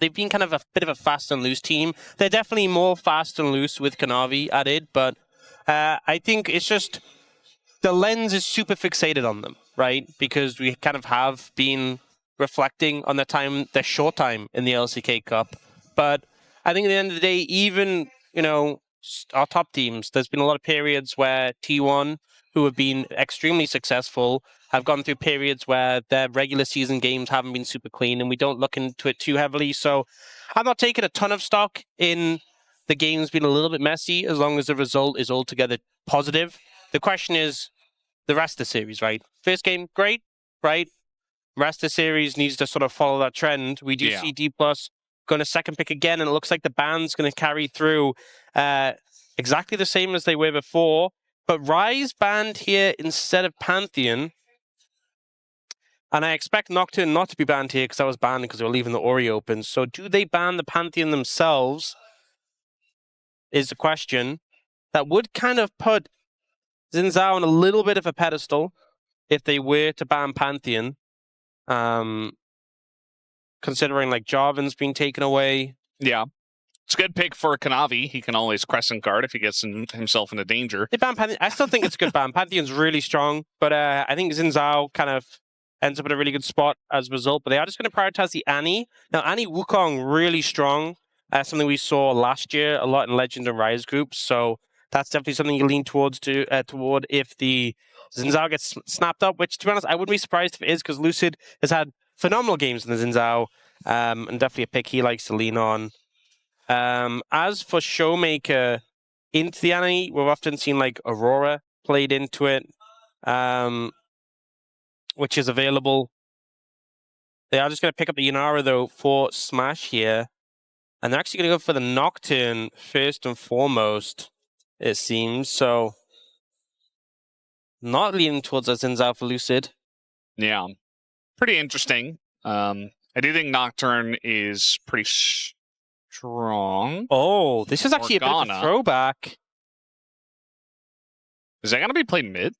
they've been kind of a bit of a fast and loose team. They're definitely more fast and loose with Kanavi added, but I think it's just the lens is super fixated on them, right? Because we kind of have been reflecting on their short time in the LCK Cup. But I think at the end of the day, even, our top teams, there's been a lot of periods where T1, who have been extremely successful, have gone through periods where their regular season games haven't been super clean, and we don't look into it too heavily. So I'm not taking a ton of stock in the games being a little bit messy, as long as the result is altogether positive. The question is the rest of the series, right? First game, great, right? Rest of the series needs to sort of follow that trend. We do see Dplus going to second pick again, and it looks like the band's going to carry through exactly the same as they were before. But Rise banned here instead of Pantheon. And I expect Nocturne not to be banned here because that was banned because they were leaving the Ori open. So do they ban the Pantheon themselves is the question. That would kind of put Xin Zhao on a little bit of a pedestal if they were to ban Pantheon. Considering like Jarvan's being taken away. Yeah. It's a good pick for Kanavi. He can always crescent guard if he gets himself into danger. They ban Pantheon. I still think it's a good ban. Pantheon's really strong, but I think Xin Zhao kind of ends up in a really good spot as a result. But they are just going to prioritize the Annie. Now, Annie Wukong, really strong. Something we saw last year a lot in Legend and Rise groups. So that's definitely something you lean toward if the Xin Zhao gets snapped up, which, to be honest, I wouldn't be surprised if it is, because Lucid has had phenomenal games in the Xin Zhao, and definitely a pick he likes to lean on. As for ShowMaker into the Annie, we've often seen like Aurora played into it, which is available. They are just going to pick up the Yunara, though, for Smash here. And they're actually going to go for the Nocturne first and foremost, it seems. So, not leaning towards a Xin Zhao for Lucid. Yeah. Pretty interesting. I do think Nocturne is pretty strong. Oh, this is actually a bit of a throwback. Is that going to be played mid?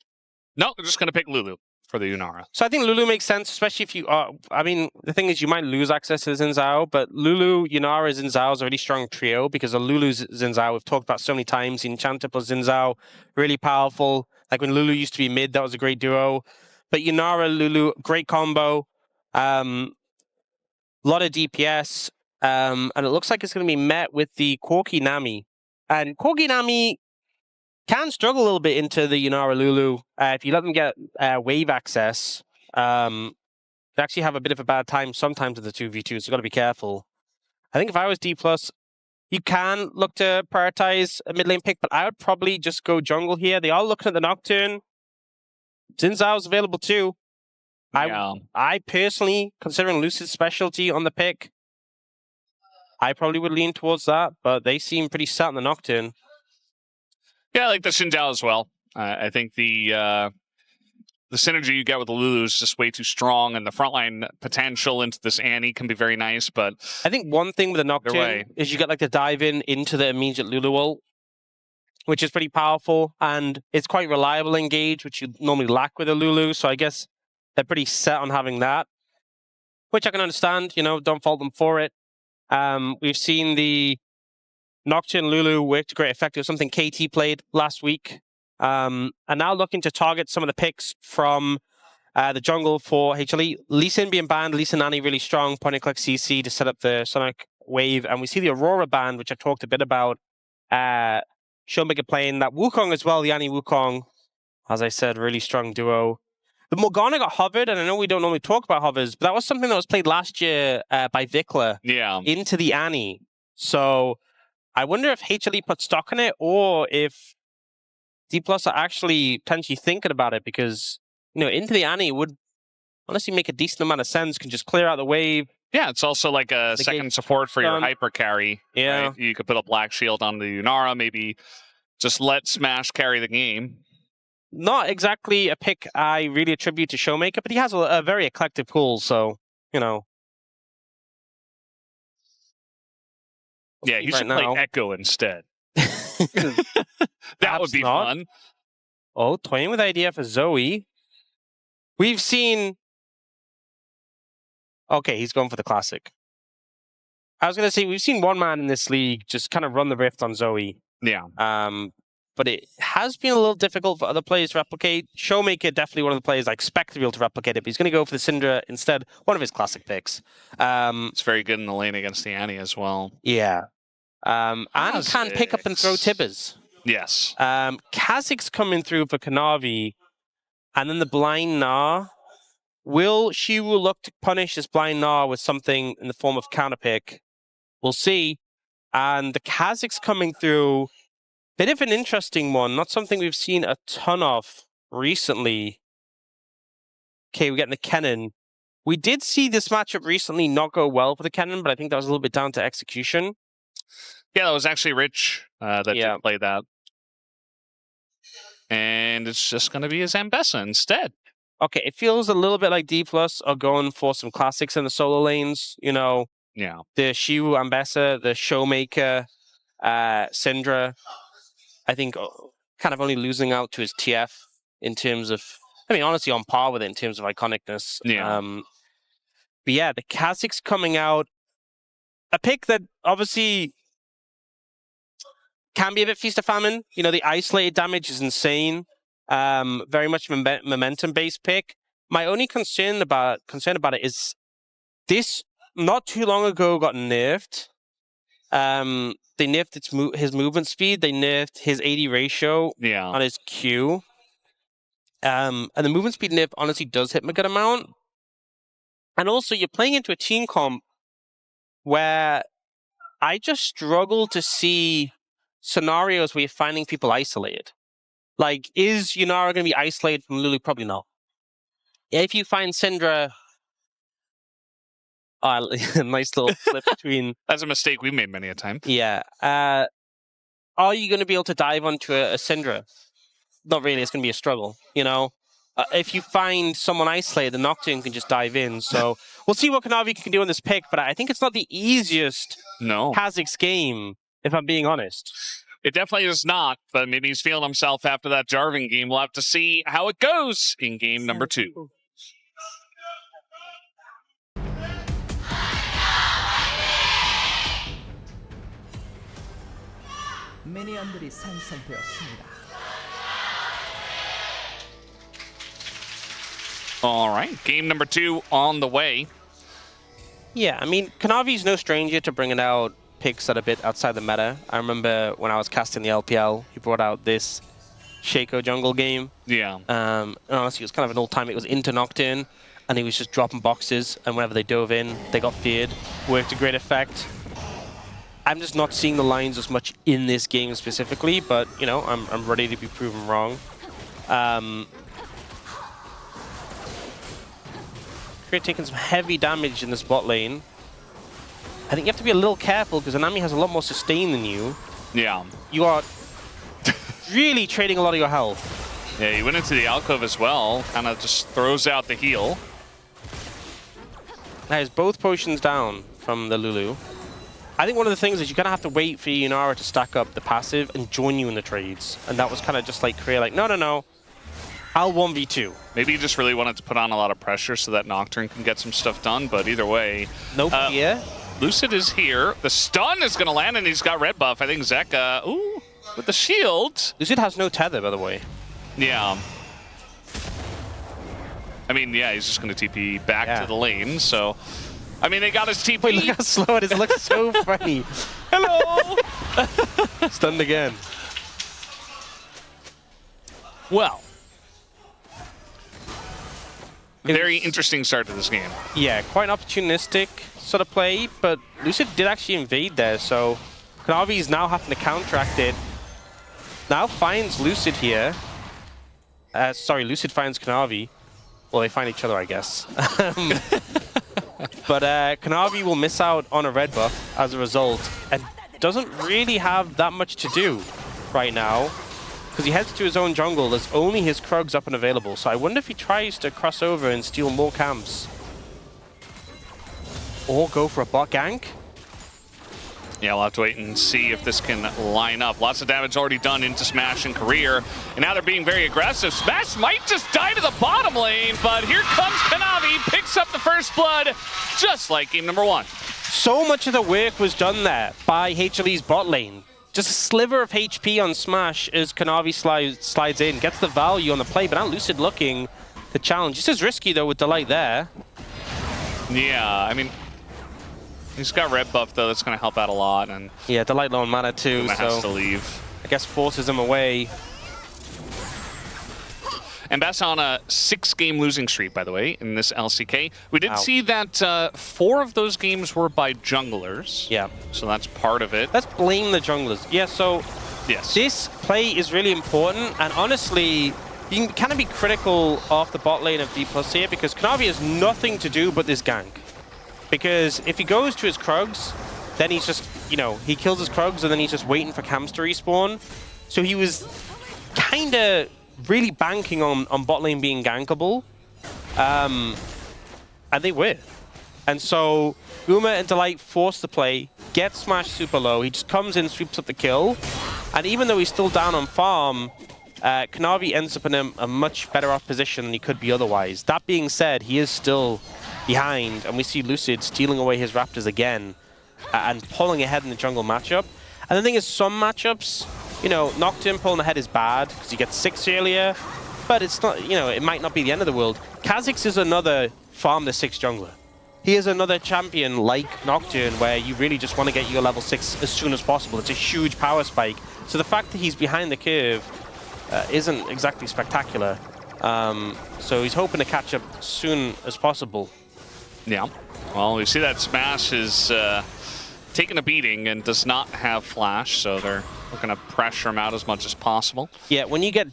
No, they're just going to pick Lulu for the Yunara. So I think Lulu makes sense, especially if you are... I mean, the thing is, you might lose access to Xin Zhao, but Lulu, Yunara, Xin Zhao is a really strong trio because of Lulu's Xin Zhao. We've talked about so many times. The Enchanter plus Xin Zhao, really powerful. Like when Lulu used to be mid, that was a great duo. But Yunara, Lulu, great combo. A lot of DPS. And it looks like it's going to be met with the Corki Nami. And Corki Nami can struggle a little bit into the Yunara Lulu. If you let them get wave access, they actually have a bit of a bad time sometimes with the 2v2, so you've got to be careful. I think if I was Dplus, you can look to prioritize a mid lane pick, but I would probably just go jungle here. They are looking at the Nocturne. Xin Zhao's available too. I personally, considering Lucid's specialty on the pick, I probably would lean towards that, but they seem pretty set on the Nocturne. Yeah, I like the Xin Zhao as well. I think the synergy you get with the Lulu is just way too strong, and the frontline potential into this Annie can be very nice, but... I think one thing with the Nocturne is you get like the dive in into the immediate Lulu ult, which is pretty powerful, and it's quite reliable engage, which you normally lack with a Lulu, so I guess they're pretty set on having that, which I can understand, don't fault them for it. We've seen the Nocturne Lulu work to great effect. It was something KT played last week. And now looking to target some of the picks from the jungle for HLE. Lee Sin being banned, Lee Sin Nani really strong, point and click CC to set up the Sonic Wave. And we see the Aurora band, which I talked a bit about. ShowMaker playing that Wukong as well, the Annie Wukong. As I said, really strong duo. The Morgana got hovered, and I know we don't normally talk about hovers, but that was something that was played last year by Vikla into the Annie. So I wonder if HLE put stock in it, or if Dplus are actually potentially thinking about it, because, into the Annie would honestly make a decent amount of sense, can just clear out the wave. Yeah, it's also like a second support for your hyper carry. Yeah. Right? You could put a Black Shield on the Yunara, maybe just let Smash carry the game. Not exactly a pick I really attribute to ShowMaker, but he has a very eclectic pool, so, Yeah, you should play Echo instead. That would be fun. Oh, toying with idea for Zoe. We've seen... Okay, he's going for the classic. I was going to say, we've seen one man in this league just kind of run the rift on Zoe. Yeah. But it has been a little difficult for other players to replicate. ShowMaker, definitely one of the players I expect to be able to replicate it, but he's going to go for the Syndra instead, one of his classic picks. It's very good in the lane against the Annie as well. Yeah. And can pick up and throw Tibbers. Yes. Kha'Zix coming through for Kanavi, and then the blind Gnar. Will Siwoo look to punish this blind Gnar with something in the form of counter pick? We'll see. And the Kha'Zix coming through, bit of an interesting one, not something we've seen a ton of recently. Okay, we're getting the Kennen. We did see this matchup recently not go well for the Kennen, but I think that was a little bit down to execution. Yeah, that was actually Rich that did play that. And it's just going to be his Ambessa instead. Okay, it feels a little bit like Dplus are going for some classics in the solo lanes. You know, the Siwoo Ambessa, the ShowMaker, Syndra. I think kind of only losing out to his TF in terms of, I mean, honestly on par with it in terms of iconicness. Yeah. But yeah, the Kha'Zix coming out, a pick that obviously can be a bit feast or famine. You know, the isolated damage is insane. Very much momentum-based pick. My only concern about it is this not too long ago got nerfed. They nerfed his movement speed. They nerfed his AD ratio on his Q. And the movement speed nerf honestly does hit him a good amount. And also, you're playing into a team comp where I just struggle to see scenarios where you're finding people isolated. Like, is Yunara going to be isolated from Lulu? Probably not. If you find Syndra, nice little flip between. That's a mistake we made many a time. Yeah. Are you going to be able to dive onto a Syndra? Not really. It's going to be a struggle, you know? If you find someone isolated, the Nocturne can just dive in. So we'll see what Kanavi can do on this pick, but I think it's not the easiest Kha'Zix game, if I'm being honest. It definitely is not, but maybe he's feeling himself after that Jarvan game. We'll have to see how it goes in game number 2. All right, game number 2 on the way. Yeah, I mean, Kanavi's no stranger to bringing out picks that are a bit outside the meta. I remember when I was casting the LPL, he brought out this Shaco jungle game. Yeah. And honestly, it was kind of an old time. It was into Nocturne, and he was just dropping boxes, and whenever they dove in, they got feared. Worked to great effect. I'm just not seeing the lines as much in this game specifically, but, you know, I'm ready to be proven wrong. We're taking some heavy damage in this bot lane. I think you have to be a little careful because Nami has a lot more sustain than you. Yeah. You are really trading a lot of your health. Yeah, he went into the alcove as well. Kind of just throws out the heal. That is both potions down from the Lulu. I think one of the things is you're going to have to wait for Yunara to stack up the passive and join you in the trades. And that was kind of just like Korea, like, no. I'll 1v2. Maybe he just really wanted to put on a lot of pressure so that Nocturne can get some stuff done, but either way... No fear. Lucid is here. The stun is going to land, and he's got red buff. I think Zeka, ooh, with the shield. Lucid has no tether, by the way. Yeah. I mean, yeah, he's just going to TP back to the lane, so... I mean, they got his TP. Wait, look how slow it is. It looks so funny. Hello! Stunned again. Well. Very interesting start to this game. Yeah, quite an opportunistic sort of play, but Lucid did actually invade there, so Kanavi is now having to counteract it. Now finds Lucid here. Sorry, Lucid finds Kanavi. Well, they find each other, I guess. But Kanavi will miss out on a red buff as a result, and doesn't really have that much to do right now. Because he heads to his own jungle, there's only his Krugs up and available. So I wonder if he tries to cross over and steal more camps. Or go for a bot gank. Yeah, we'll have to wait and see if this can line up. Lots of damage already done into Smash and Career. And now they're being very aggressive. Smash might just die to the bottom lane, but here comes Kanavi, picks up the first blood, just like game number 1. So much of the work was done there by HLE's bot lane. Just a sliver of HP on Smash as Kanavi slides in, gets the value on the play, but now Lucid looking to challenge. This is risky though with Delight there. Yeah, I mean, he's got red buff though, that's going to help out a lot. And yeah, Delight low on mana too, so has to leave. I guess forces him away. Ambessa on a 6-game losing streak, by the way, in this LCK. We did see that 4 of those games were by junglers. Yeah. So that's part of it. Let's blame the junglers. Yeah, so yes, this play is really important, and honestly, you can kind of be critical of the bot lane of Dplus here because Kanavi has nothing to do but this gank. Because if he goes to his Krugs, then he's just, you know, he kills his Krugs and then he's just waiting for camps to respawn. So he was kind of really banking on bot lane being gankable. And they were. And so Guma and Delight force the play, get Smash super low, he just comes in, sweeps up the kill. And even though he's still down on farm, Kanavi ends up in a much better off position than he could be otherwise. That being said, he is still behind, and we see Lucid stealing away his Raptors again and pulling ahead in the jungle matchup. And the thing is, some matchups, you know, Nocturne pulling ahead is bad because you get 6 earlier, but it's not, you know, it might not be the end of the world. Kha'Zix is another farm the 6 jungler. He is another champion like Nocturne where you really just want to get your level 6 as soon as possible. It's a huge power spike. So the fact that he's behind the curve isn't exactly spectacular. So he's hoping to catch up as soon as possible. Yeah. Well, we see that Smash is taking a beating and does not have flash, so they're looking to pressure him out as much as possible. Yeah, when you get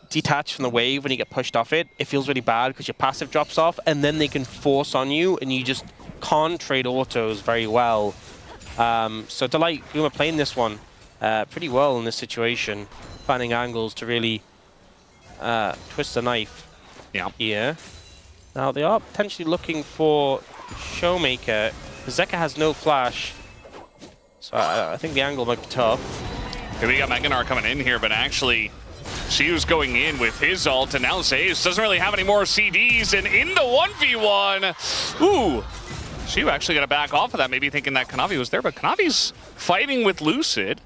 detached from the wave, when you get pushed off it, it feels really bad because your passive drops off, and then they can force on you, and you just can't trade autos very well. So Delight Guma playing this one pretty well in this situation, finding angles to really twist the knife. Yeah. Here. Now they are potentially looking for ShowMaker. Zeka has no flash, so I think the angle might be tough. Okay, we got Gnar coming in here, but actually Siwoo's going in with his ult, and now Zeus doesn't really have any more CDs, and in the 1v1. Ooh, Siwoo actually got to back off of that, maybe thinking that Kanavi was there, but Kanavi's fighting with Lucid.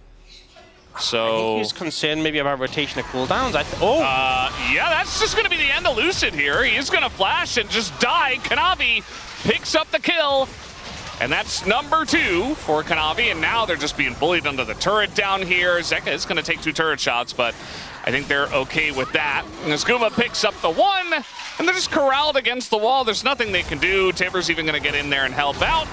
So I think he's concerned maybe about rotation of cooldowns. Yeah, that's just going to be the end of Lucid here. He is going to flash and just die. Kanavi picks up the kill. And that's number 2 for Kanavi, and now they're just being bullied under the turret down here. Zeka is going to take 2 turret shots, but I think they're okay with that. And as Guma picks up the 1, and they're just corralled against the wall. There's nothing they can do. Tiber's even going to get in there and help out.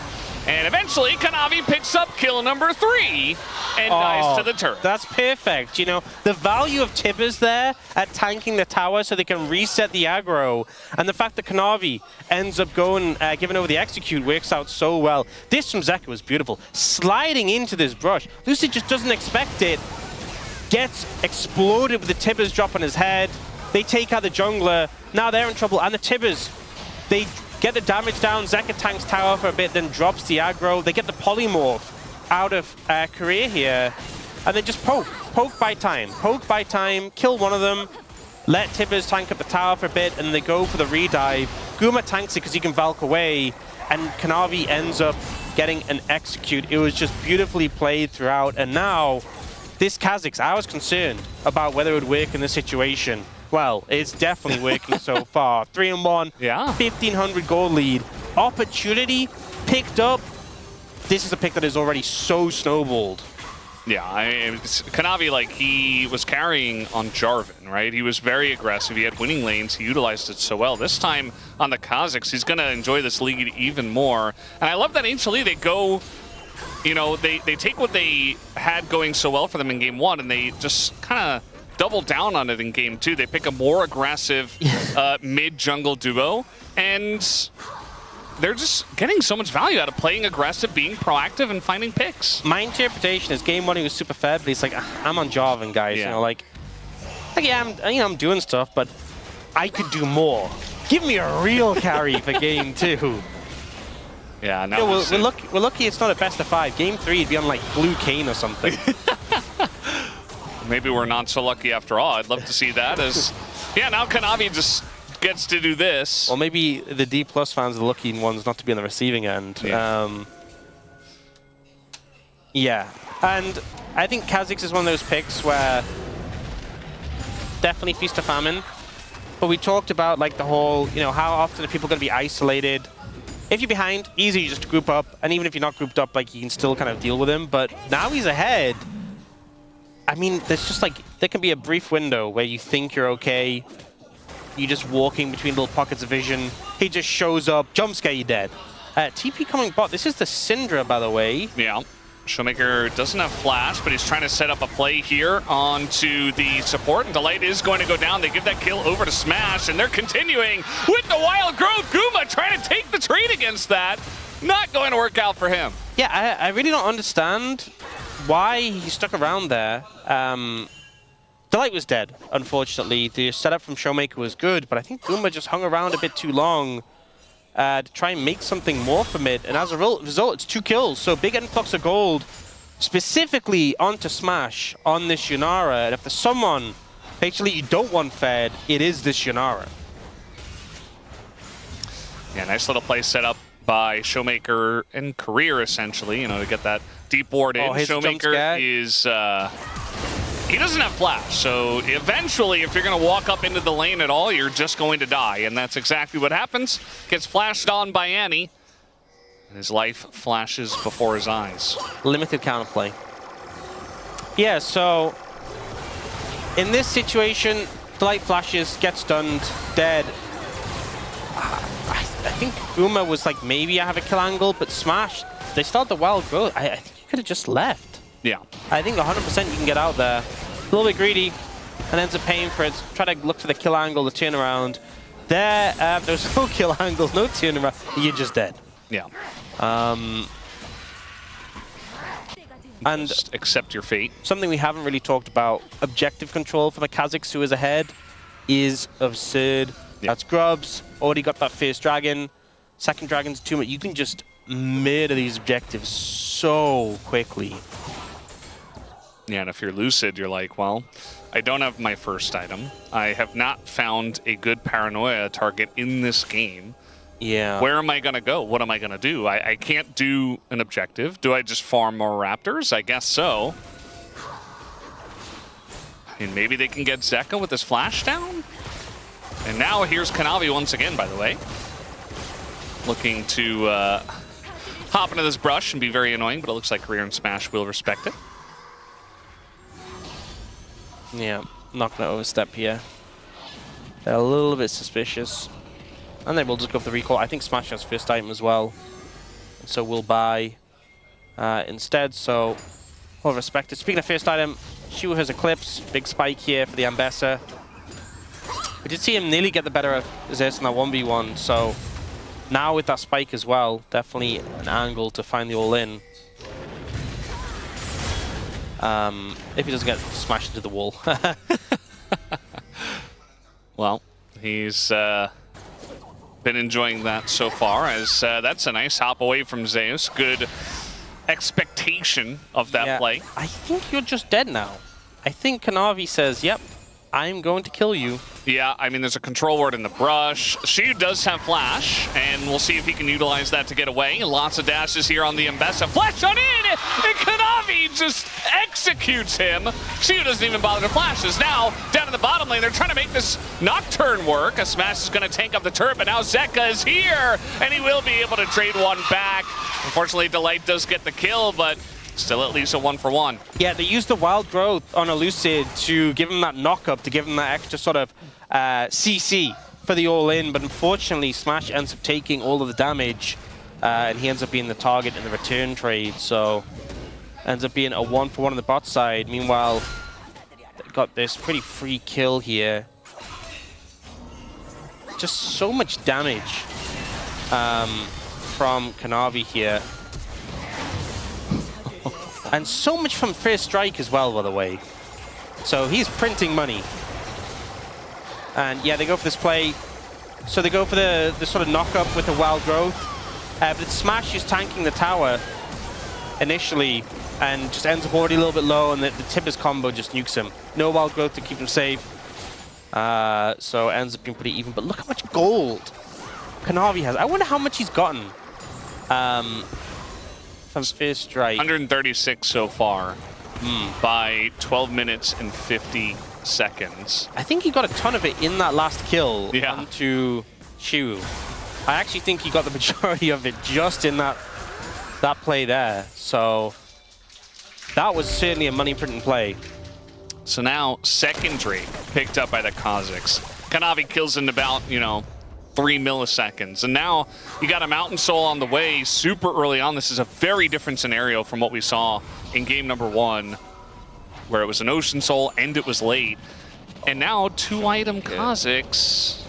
And eventually, Kanavi picks up kill number 3 and dies to the turret. That's perfect. You know, the value of Tibbers there at tanking the tower so they can reset the aggro, and the fact that Kanavi ends up going, giving over the execute works out so well. This from Zeka was beautiful. Sliding into this brush. Lucid just doesn't expect it. Gets exploded with the Tibbers drop on his head. They take out the jungler. Now they're in trouble, and the Tibbers, they get the damage down. Zeka tanks tower for a bit, then drops the aggro. They get the polymorph out of career here, and then just poke by time, kill one of them, let Tibbers tank up the tower for a bit, and they go for the redive. Guma tanks it because he can Valk away, and Kanavi ends up getting an execute. It was just beautifully played throughout, and now this Kha'Zix, I was concerned about whether it would work in this situation. Well, it's definitely working so far. 3-1, yeah. 1,500 gold lead. Opportunity picked up. This is a pick that is already so snowballed. Yeah, Kanavi, like, he was carrying on Jarvan, right? He was very aggressive. He had winning lanes. He utilized it so well. This time on the Kha'Zix, he's going to enjoy this lead even more. And I love that HLE, they go, you know, they take what they had going so well for them in Game 1, and they just kind of double down on it in Game 2. They pick a more aggressive mid-jungle duo, and they're just getting so much value out of playing aggressive, being proactive, and finding picks. My interpretation is Game 1 he was super fair, but he's like, I'm on Jarvan, guys. Yeah. You know, like yeah, I'm doing stuff, but I could do more. Give me a real carry for Game 2. Yeah, no. We're lucky it's not a best of 5. Game 3 it'd be on like Blue Cane or something. Maybe we're not so lucky after all. I'd love to see that as, yeah, now Kanavi just gets to do this. Or maybe the Dplus fans are the lucky ones not to be on the receiving end. Yeah. Yeah, and I think Kha'Zix is one of those picks where definitely feast or famine. But we talked about like the whole, you know, how often are people going to be isolated? If you're behind, easy just to group up, and even if you're not grouped up, like you can still kind of deal with him. But now he's ahead. I mean, there's just like there can be a brief window where you think you're okay. You're just walking between little pockets of vision. He just shows up, jump scare, you're dead. TP coming bot. This is the Syndra, by the way. Yeah. ShowMaker doesn't have flash, but he's trying to set up a play here onto the support, and Delight is going to go down. They give that kill over to Smash, and they're continuing with the Wild Growth. Guma trying to take the trade against that. Not going to work out for him. Yeah, I really don't understand why he stuck around there. Delight was dead, unfortunately. The setup from ShowMaker was good, but I think Guma just hung around a bit too long to try and make something more from it. And as a result, it's 2 kills. So big influx of gold, specifically onto Smash on this Yunara. And if there's someone, actually, you don't want fed, it is this Yunara. Yeah, nice little play set up by ShowMaker in career, essentially, you know, to get that deep ward in. ShowMaker is... he doesn't have flash, so eventually, if you're going to walk up into the lane at all, you're just going to die, and that's exactly what happens. Gets flashed on by Annie, and his life flashes before his eyes. Limited counterplay. Yeah, so in this situation, Delight flashes, gets stunned, dead. I think Guma was like, maybe I have a kill angle, but Smash, they start the Wild Growth. I think you could have just left. Yeah. I think 100% you can get out there. A little bit greedy, and ends up paying for it. Try to look for the kill angle, the turnaround. There's no kill angle, no turnaround. You're just dead. Yeah. And just accept your fate. Something we haven't really talked about, objective control for the Kha'Zix who is ahead is absurd. Yeah. That's Grubs, already got that first dragon. Second dragon's 2 minutes. You can just murder these objectives so quickly. Yeah, and if you're Lucid, you're like, well, I don't have my first item. I have not found a good paranoia target in this game. Yeah. Where am I going to go? What am I going to do? I can't do an objective. Do I just farm more Raptors? I guess so. I mean, maybe they can get Zeka with his flash down? And now here's Kanavi once again, by the way. Looking to hop into this brush and be very annoying, but it looks like Career and Smash will respect it. Yeah, not going to overstep here. They're a little bit suspicious. And they will just go for the recall. I think Smash has first item as well. And so we'll buy instead. So, well respected. Speaking of first item, Siwoo has Eclipse. Big spike here for the Ambessa. We did see him nearly get the better of Zeus in that 1v1. So now with that spike as well, definitely an angle to find the all-in. If he doesn't get smashed into the wall. Well, he's been enjoying that so far, as that's a nice hop away from Zeus. Good expectation of that play. I think you're just dead now. I think Kanavi says, yep, I'm going to kill you. Yeah, I mean, there's a control ward in the brush. Siwoo does have flash, and we'll see if he can utilize that to get away. Lots of dashes here on the Ambessa. Flash on in, and Kanavi just executes him. Siwoo doesn't even bother to flash. Is now down in the bottom lane. They're trying to make this Nocturne work. A Smash is going to tank up the turret, but now Zeka is here, and he will be able to trade one back. Unfortunately, Delight does get the kill, but still at least a 1-for-1. Yeah, they used the Wild Growth on a Lucid to give him that knock-up, to give him that extra sort of CC for the all-in, but unfortunately Smash ends up taking all of the damage, and he ends up being the target in the return trade, so ends up being a 1-for-1 on the bot side. Meanwhile, they've got this pretty free kill here. Just so much damage from Kanavi here. And so much from first strike as well, by the way. So he's printing money. And yeah, they go for this play. So they go for the sort of knock-up with the Wild Growth. But Smash is tanking the tower initially and just ends up already a little bit low, and the Tibbers combo just nukes him. No Wild Growth to keep him safe. So it ends up being pretty even. But look how much gold Kanavi has. I wonder how much he's gotten from first strike. 136 so far by 12 minutes and 50 seconds. I think he got a ton of it in that last kill Yeah. onto Siwoo. I actually think he got the majority of it just in that play there. So that was certainly a money printing play. So now second Drake picked up by the Kha'Zix. Kanavi kills in about, 3 milliseconds. And now you got a Mountain Soul on the way super early on. This is a very different scenario from what we saw in game number 1, where it was an Ocean Soul and it was late. And now 2-item Kha'Zix.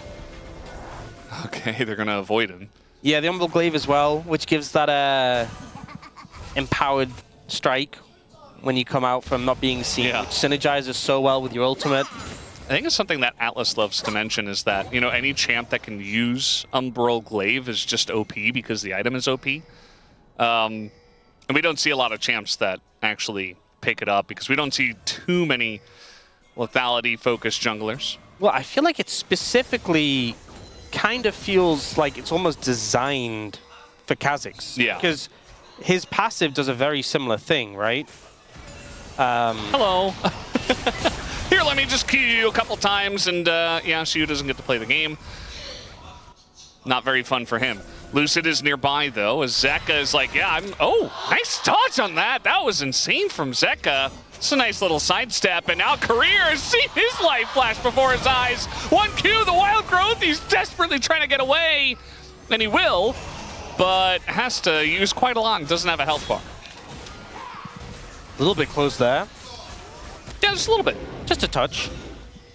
Okay, they're going to avoid him. Yeah, the Umbral Glaive as well, which gives that empowered strike when you come out from not being seen, which synergizes so well with your ultimate. I think it's something that Atlas loves to mention is that, any champ that can use Umbral Glaive is just OP because the item is OP. And we don't see a lot of champs that actually pick it up because we don't see too many lethality-focused junglers. Well, I feel like it specifically kind of feels like it's almost designed for Kha'Zix. Yeah. Because his passive does a very similar thing, right? Hello. Here, let me just Q you a couple times, and Siwoo doesn't get to play the game. Not very fun for him. Lucid is nearby, though, as Zeka is like, oh, nice dodge on that. That was insane from Zeka. It's a nice little sidestep, and now Career has seen his life flash before his eyes. 1Q, the Wild Growth, he's desperately trying to get away, and he will, but has to use quite a lot and doesn't have a health bar. A little bit close there. Yeah, just a little bit. Just a touch.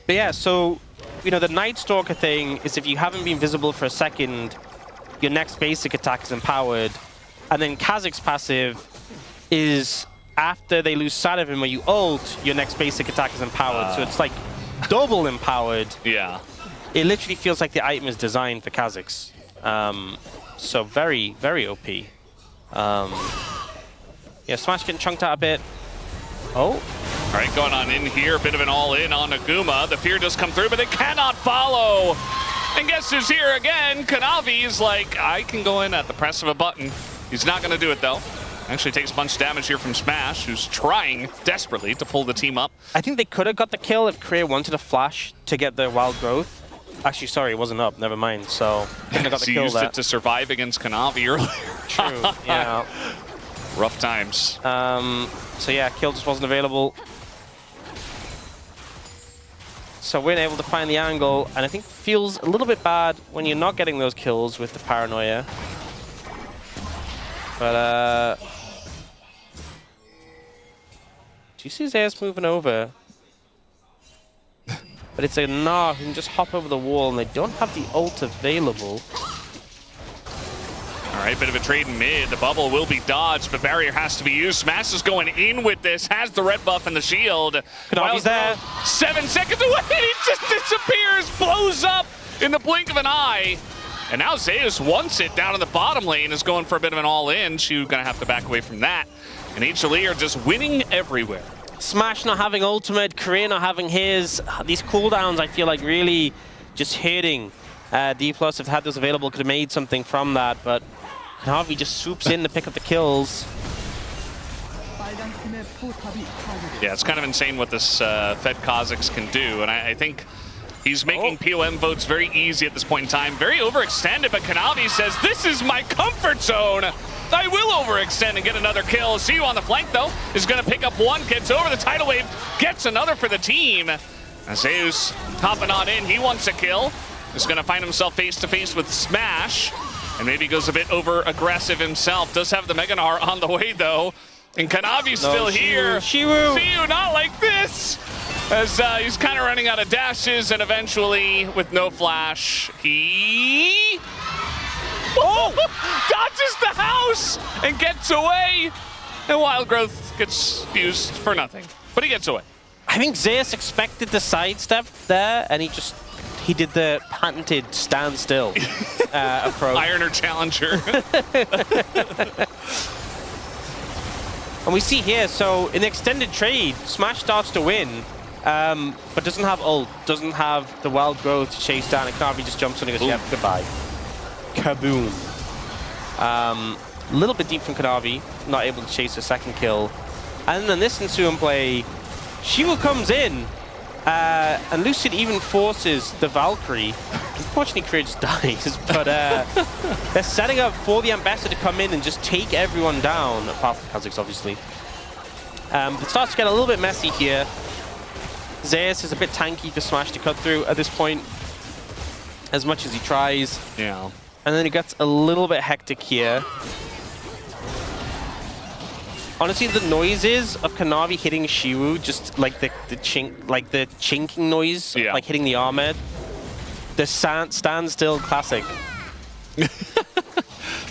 But yeah, so, the Night Stalker thing is if you haven't been visible for a second, your next basic attack is empowered. And then Kha'Zix's passive is after they lose sight of him, where you ult, your next basic attack is empowered. So it's like double empowered. Yeah. It literally feels like the item is designed for Kha'Zix. So very, very OP. Yeah, Smash getting chunked out a bit. Oh. All right, going on in here, a bit of an all-in on Naguma. The fear does come through, but it cannot follow. And guess who's here again? Kanavi's like, I can go in at the press of a button. He's not going to do it, though. Actually takes a bunch of damage here from Smash, who's trying desperately to pull the team up. I think they could have got the kill if Korea wanted a flash to get the Wild Growth. Actually, sorry, it wasn't up. Never mind. So, couldn't have got the he kill used there. it to survive against Kanavi earlier. True, yeah. Rough times. So yeah, kill just wasn't available. So we're able to find the angle, and I think feels a little bit bad when you're not getting those kills with the paranoia. But do you see Zeus moving over? But it's a Gnar who can just hop over the wall, and they don't have the ult available. All right, bit of a trade in mid. The bubble will be dodged, but barrier has to be used. Smash is going in with this, has the red buff and the shield. Kanavi's there. 7 seconds away, and he just disappears, blows up in the blink of an eye. And now Zeus wants it down in the bottom lane, is going for a bit of an all-in. She's gonna have to back away from that. And HLE are just winning everywhere. Smash not having ultimate, Korea not having his. These cooldowns, I feel like, really just hurting. Dplus, if had those available, could have made something from that, but Kanavi just swoops in to pick up the kills. Yeah, it's kind of insane what this Fed Kha'Zix can do, and I think he's making POM votes very easy at this point in time. Very overextended, but Kanavi says, this is my comfort zone. I will overextend and get another kill. Siwoo on the flank, though, is going to pick up one, gets over the tidal wave, gets another for the team. Zeus hopping on in, he wants a kill. He's going to find himself face-to-face with Smash, and maybe goes a bit over-aggressive himself. Does have the Mega Gnar on the way, though. And Kanavi's still here. Siwoo, not like this! As he's kind of running out of dashes, and eventually, with no flash, he... dodges the house and gets away. And Wild Growth gets used for nothing, but he gets away. I think Zeus expected the sidestep there, and he did the patented standstill approach. Ironer Challenger. And we see here, so in the extended trade, Smash starts to win, but doesn't have ult, doesn't have the Wild Growth to chase down, and Kanavi just jumps in and goes, yep, goodbye. Kaboom. A little bit deep from Kanavi, not able to chase a second kill. And then this ensuing play, Siwoo comes in, and Lucid even forces the Valkyrie. Unfortunately, Krieg just dies, but they're setting up for the Ambessa to come in and just take everyone down, apart from Kha'Zix, obviously. It starts to get a little bit messy here. Zeus is a bit tanky for Smash to cut through at this point, as much as he tries. Yeah. And then it gets a little bit hectic here. Honestly, the noises of Kanavi hitting Siwoo, just like the chinking noise, yeah. like hitting the armor. The standstill classic.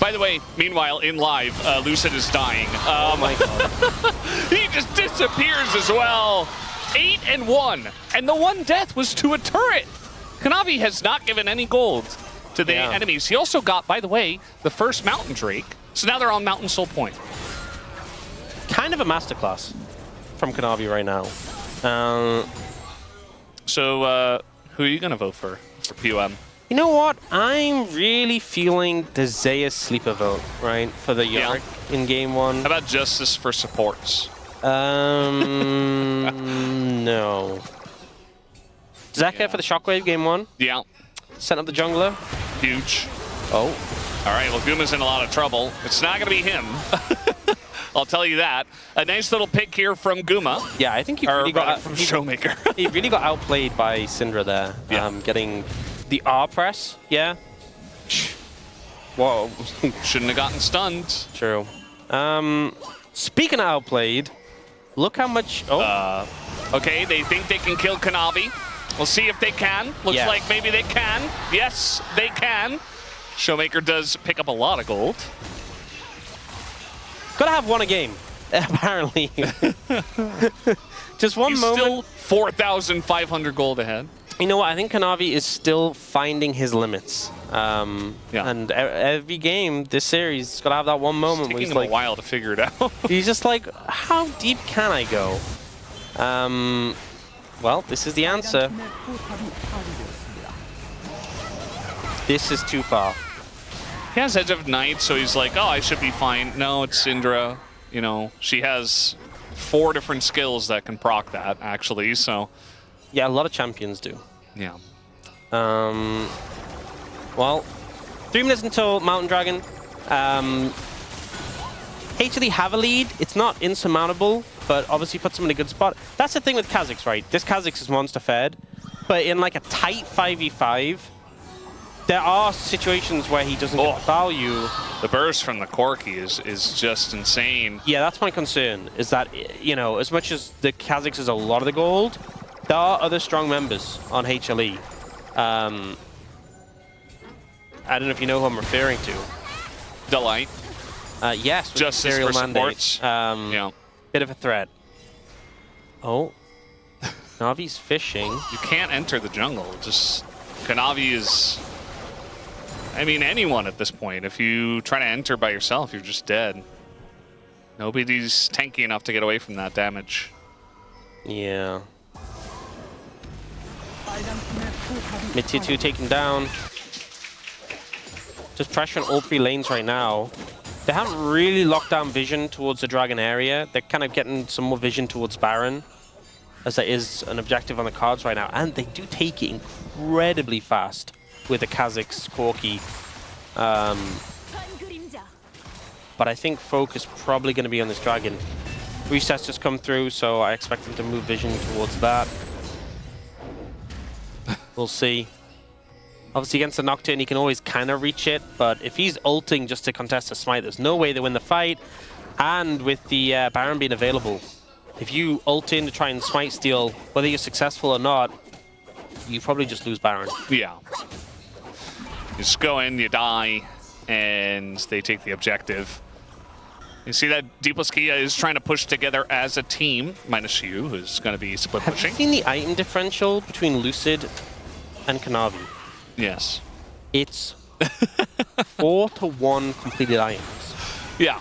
By the way, meanwhile, in live, Lucid is dying. Oh my god. He just disappears as well. 8-1, and the one death was to a turret. Kanavi has not given any gold to the enemies. He also got, by the way, the first Mountain Drake, so now they're on Mountain Soul Point. Kind of a masterclass from Kanavi right now. So, who are you going to vote for POM? You know what? I'm really feeling the Zeus sleeper vote, right? For the Yorick in game 1. How about Justice for supports? No. Zeka for the Shockwave game 1. Yeah. Sent up the jungler. Huge. Oh. All right, well, Guma's in a lot of trouble. It's not going to be him. I'll tell you that. A nice little pick here from Guma. Yeah, I think he really got from ShowMaker. He really got outplayed by Syndra there. Yeah. Getting the R press. Yeah. Whoa. Shouldn't have gotten stunned. True. Speaking of outplayed, look how much. Oh. Okay, they think they can kill Kanavi. We'll see if they can. Looks like maybe they can. Yes, they can. ShowMaker does pick up a lot of gold. Gotta have won a game, apparently. Just one He's moment. Still 4,500 gold ahead. You know what? I think Kanavi is still finding his limits. And every game this series has got to have that one moment where he's like, a while to figure it out. He's just like, how deep can I go? Well, this is the answer. This is too far. He has Edge of Night, so he's like, oh, I should be fine. No, it's Syndra. You know, she has 4 different skills that can proc that, actually, so. Yeah, a lot of champions do. Yeah. Well, 3 minutes until Mountain Dragon. HLE have a lead. It's not insurmountable, but obviously puts them in a good spot. That's the thing with Kha'Zix, right? This Kha'Zix is monster fed, but in like a tight 5v5, there are situations where he doesn't get value. The burst from the Corki is just insane. Yeah, that's my concern, is that, you know, as much as the Kha'Zix is a lot of the gold, there are other strong members on HLE. I don't know if you know who I'm referring to. Delight. Yes, Justice for supports. Yeah. Bit of a threat. Oh. Navi's fishing. You can't enter the jungle. Just Kanavi is... I mean, anyone at this point. If you try to enter by yourself, you're just dead. Nobody's tanky enough to get away from that damage. Yeah. Mid tier 2 taken down. Just pressuring all 3 lanes right now. They haven't really locked down vision towards the Dragon area. They're kind of getting some more vision towards Baron, as there is an objective on the cards right now. And they do take it incredibly fast with the Kha'Zix, Corki. But I think focus probably going to be on this Dragon. Resets just come through, so I expect them to move vision towards that. We'll see. Obviously, against the Nocturne, he can always kind of reach it, but if he's ulting just to contest a smite, there's no way they win the fight. And with the Baron being available, if you ult in to try and smite steal, whether you're successful or not, you probably just lose Baron. Yeah. You just go in, you die, and they take the objective. You see that Dplus Kia is trying to push together as a team, minus Siwoo, who's going to be split pushing. Have you seen the item differential between Lucid and Kanavi? Yes. It's 4-to-1 completed items. Yeah.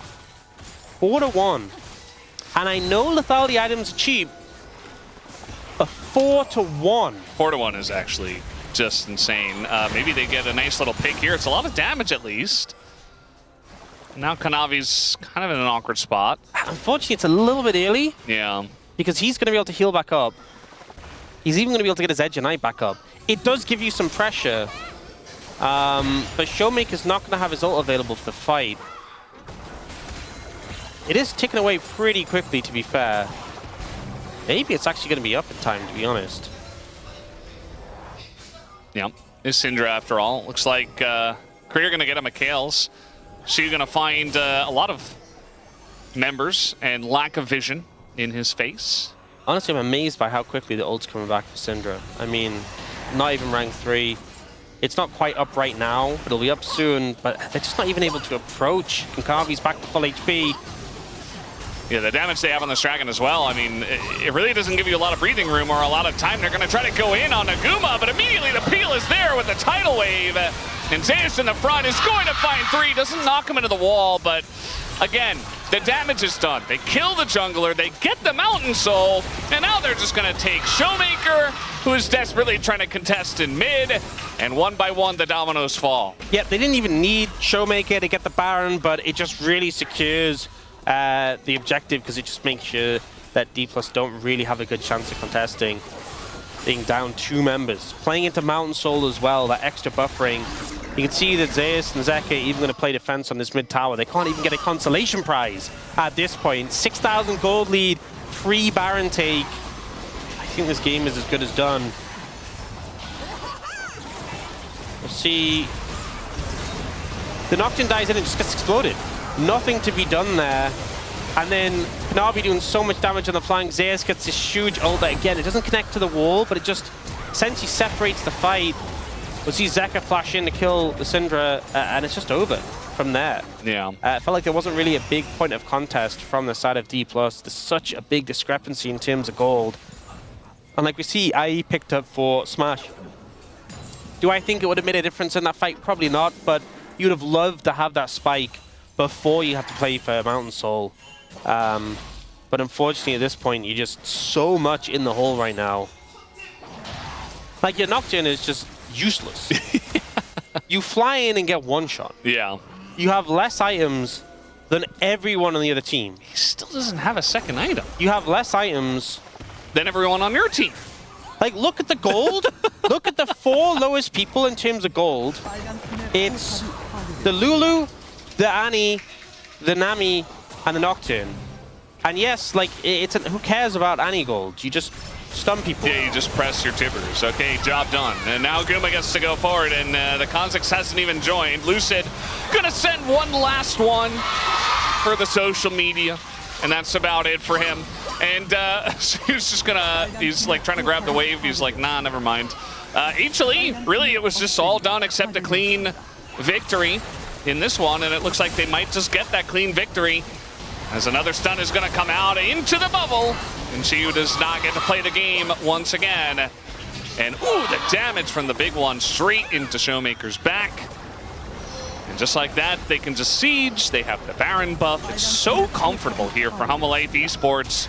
4-to-1. And I know lethality items are cheap, but 4-to-1. 4-to-1 is actually just insane. Maybe they get a nice little pick here. It's a lot of damage at least. Now Kanavi's kind of in an awkward spot. Unfortunately, it's a little bit early. Yeah. Because he's going to be able to heal back up. He's even going to be able to get his Edge of Night back up. It does give you some pressure. But ShowMaker's not going to have his ult available for the fight. It is ticking away pretty quickly, to be fair. Maybe it's actually going to be up in time, to be honest. Yeah. It's Syndra after all. Looks like Korea going to get a McHale's. She's going to find a lot of members and lack of vision in his face. Honestly, I'm amazed by how quickly the ult's coming back for Syndra. I mean, not even rank 3. It's not quite up right now, but it'll be up soon. But they're just not even able to approach. Kanavi's back to full HP. Yeah, the damage they have on this dragon as well. I mean, it really doesn't give you a lot of breathing room or a lot of time. They're going to try to go in on Naguma, but immediately the peel is there with the tidal wave. And Zeus in the front is going to find 3. Doesn't knock him into the wall, but again, the damage is done. They kill the jungler, they get the Mountain Soul, and now they're just going to take ShowMaker, who is desperately trying to contest in mid, and one by one the dominoes fall. Yeah, they didn't even need ShowMaker to get the Baron, but it just really secures the objective because it just makes sure that Dplus don't really have a good chance of contesting, being down 2 members. Playing into Mountain Soul as well, that extra buffering. You can see that Zeus and Zeka even going to play defense on this mid tower. They can't even get a consolation prize at this point. 6,000 gold lead, free Baron take. I think this game is as good as done. We'll see. The Nocturne dies in and just gets exploded. Nothing to be done there. And then Kanavi doing so much damage on the flank. Zeus gets this huge ult that, again, it doesn't connect to the wall, but it just essentially separates the fight. We'll see Zeka flash in to kill the Syndra, and it's just over from there. Yeah. It felt like there wasn't really a big point of contest from the side of Dplus. There's such a big discrepancy in terms of gold. And like we see, IE picked up for Smash. Do I think it would have made a difference in that fight? Probably not, but you'd have loved to have that spike before you have to play for Mountain Soul. But unfortunately, at this point, you're just so much in the hole right now. Like, your Nocturne is just useless. You fly in and get one shot. Yeah. You have less items than everyone on the other team. He still doesn't have a second item. You have less items than everyone on your team. Like, look at the gold. Look at the 4 lowest people in terms of gold. It's the Lulu, the Annie, the Nami, and the Nocturne. And yes, like, who cares about Annie gold? You just stun people. Yeah, you just press your tippers. Okay, job done. And now Guma gets to go forward, and the Kha'Zix hasn't even joined. Lucid gonna send one last one for the social media, and that's about it for him. And he's just gonna, he's like trying to grab the wave. He's like, nah, never mind. HLE, really, it was just all done except a clean victory in this one, and it looks like they might just get that clean victory as another stun is going to come out into the bubble, and Siwoo does not get to play the game once again. And ooh, the damage from the big one straight into ShowMaker's back. And just like that, they can just siege. They have the Baron buff. It's so comfortable here for Hanwha Life eSports.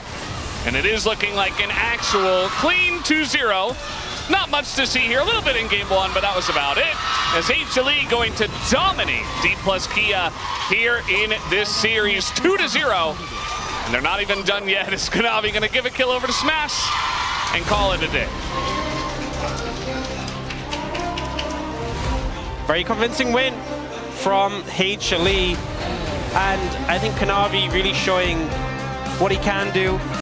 And it is looking like an actual clean 2-0. Not much to see here, a little bit in game 1, but that was about it. As HLE going to dominate Dplus Kia here in this series, 2-0. And they're not even done yet. Is Kanavi going to give a kill over to Smash and call it a day? Very convincing win from HLE. And I think Kanavi really showing what he can do.